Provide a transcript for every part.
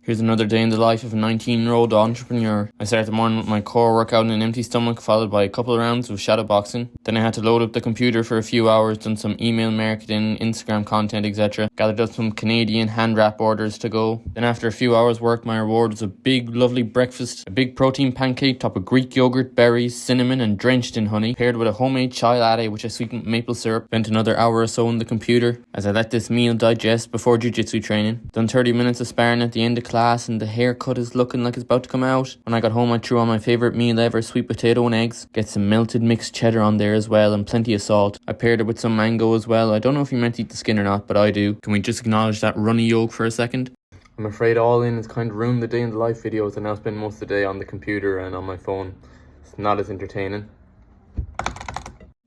Here's another day in the life of a 19-year-old entrepreneur. I started the morning with my core workout on an empty stomach, followed by a couple of rounds of shadow boxing. Then I had to load up the computer for a few hours, done some email marketing, Instagram content, etc. Gathered up some Canadian hand wrap orders to go. Then after a few hours work, my reward was a big lovely breakfast. A big protein pancake topped with Greek yogurt, berries, cinnamon and drenched in honey, paired with a homemade chai latte which I sweetened with maple syrup. Spent another hour or so on the computer as I let this meal digest before jiu-jitsu training. Done 30 minutes of sparring at the end of class and the haircut is looking like it's about to come out. When I got home I threw on my favourite meal ever, sweet potato and eggs. Get some melted mixed cheddar on there as well and plenty of salt. I paired it with some mango as well. I don't know if you meant to eat the skin or not, but I do. Can we just acknowledge that runny yolk for a second? I'm afraid all in has kind of ruined the day in the life videos. I now spend most of the day on the computer and on my phone. It's not as entertaining.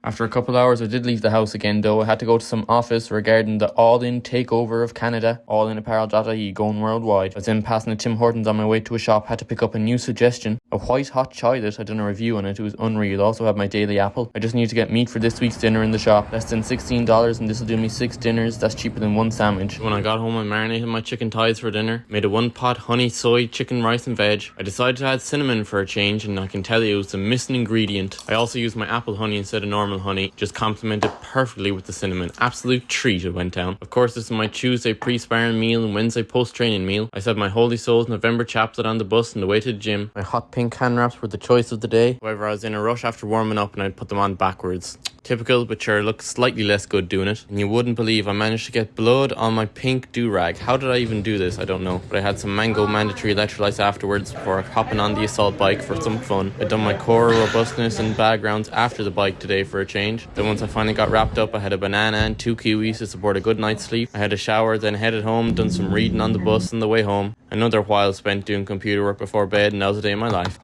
After a couple hours I did leave the house again though. I had to go to some office regarding the all-in takeover of Canada, allinapparel.ie going worldwide. I was then passing a Tim Hortons on my way to a shop, had to pick up a new suggestion, a white hot chai that I'd done a review on it. It was unreal. Also had my daily apple. I just need to get meat for this week's dinner in the shop. Less than $16 and this will do me 6 dinners. That's cheaper than 1 sandwich. When I got home I marinated my chicken thighs for dinner, made a 1-pot honey soy chicken rice and veg. I decided to add cinnamon for a change and I can tell you it was the missing ingredient. I also used my apple honey instead of normal honey, just complemented perfectly with the cinnamon. Absolute treat it went down. Of course this is my Tuesday pre-sparring meal and Wednesday post-training meal. I said my Holy Souls November chaplet on the bus on the way to the gym. My hot pink hand wraps were the choice of the day. However I was in a rush after warming up and I'd put them on backwards. Typical, but sure, looked slightly less good doing it. And you wouldn't believe I managed to get blood on my pink do-rag. How did I even do this? I don't know. But I had some mango mandatory electrolytes afterwards before hopping on the assault bike for some fun. I'd done my core robustness and bag rounds after the bike today for a change. Then once I finally got wrapped up, I had a banana and 2 kiwis to support a good night's sleep. I had a shower, then headed home, done some reading on the bus on the way home. Another while spent doing computer work before bed, and that was a day in my life.